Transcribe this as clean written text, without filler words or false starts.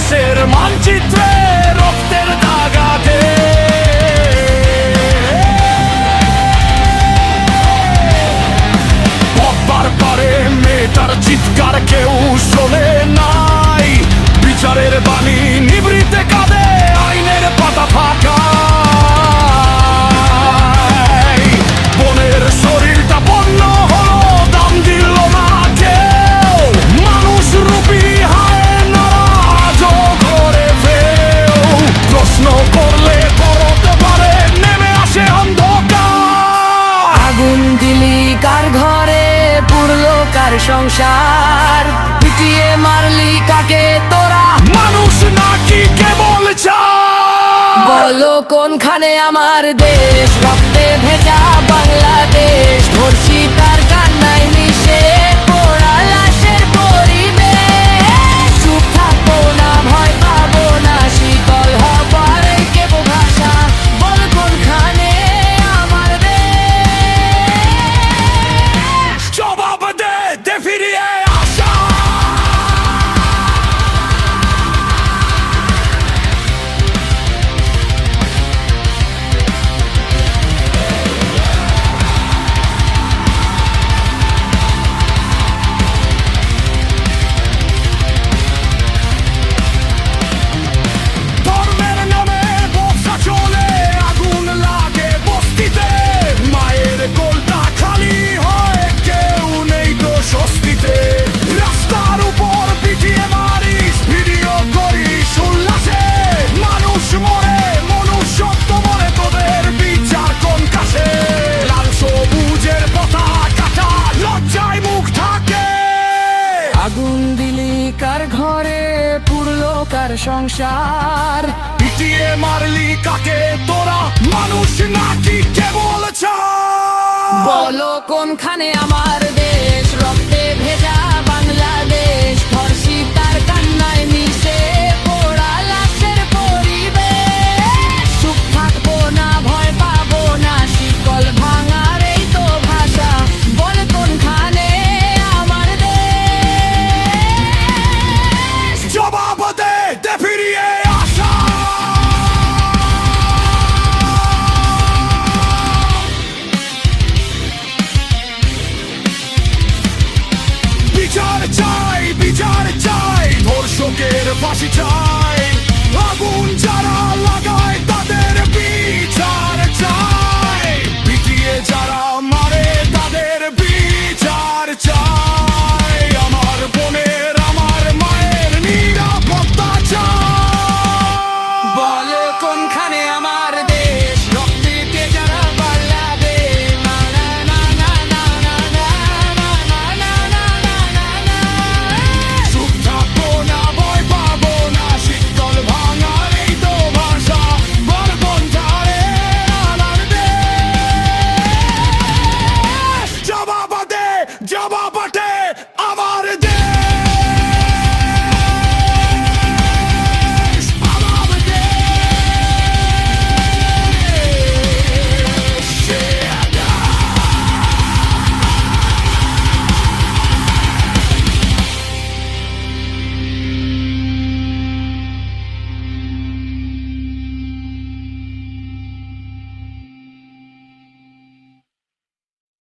দেশের মানচিত্রে রক্তের দাগাতে পদ্মার পারে মেয়েটার চিৎকার কেউ শোনে নাই, বিচারের বাণী নিভৃতে কাঁদে আইনের পাতা ফাঁকা। বোনের শরীরটা বন্য হলো, দাম দিল না কেউ, মানুষ রূপী হায়নারা আজও ঘরে ফেউ। প্রশ্ন করলে করতে পারে নেমে আসে অন্ধকার। আগুন দিলি কার ঘরে, পুড়লো কার সংসার, পিটিয়ে মারলি কাকে তোরা, মানুষ নাকি কেবল চায়? বলো কোনখানে আমার দেশ, রক্তে ভেজা বাংলাদেশ, ধর্ষি তার কান্নায় মিশে পোড়া লাশের পরিবেশ। চুপ থাকবো না, ভয় পাবো না, শীতল হবার কেব ভাষা, বল কোনখানে আমার দেশ। জবাব দে, দে ফিরিয়ে আসা। ধর্মের নামে বর্ষা চলে, আগুন লাগে বস্তিতে, মায়ের কোলটা খালি হয়, কেউ নেই তো স্বস্তিতে। রাস্তার উপর পিটিয়ে মারিস, ভিডিও করিস উল্লাসে, মানুষ মরে মনুষ্যত্ব মরে, তোদের বিচার কোন কাছে? লাল সবুজের পতাকাটা লজ্জায় মুখ থাকে। আগুন দিলি কার ঘরে, পুড়লো কার সংসার, পিটিয়ে মারলি কাকে তোরা, মানুষ নাকি কেবল চায়? বলো কোনখানে আমার দেশ, রক্তে ভেজা বাংলাদেশ, ধর্ষি তার কান্নায় মিশে পোড়া লাশের পরিবেশ। চুপ থাকবো না, ভয় পাবো না, শিকল ভাঙার এই তো ভাষা, বল কোনখানে আমার দেশ। জবাব দে, দে ফিরিয়ে আসা। বিচার চাই, বিচার চাই, ধর্ষকের ফাঁসি চাই।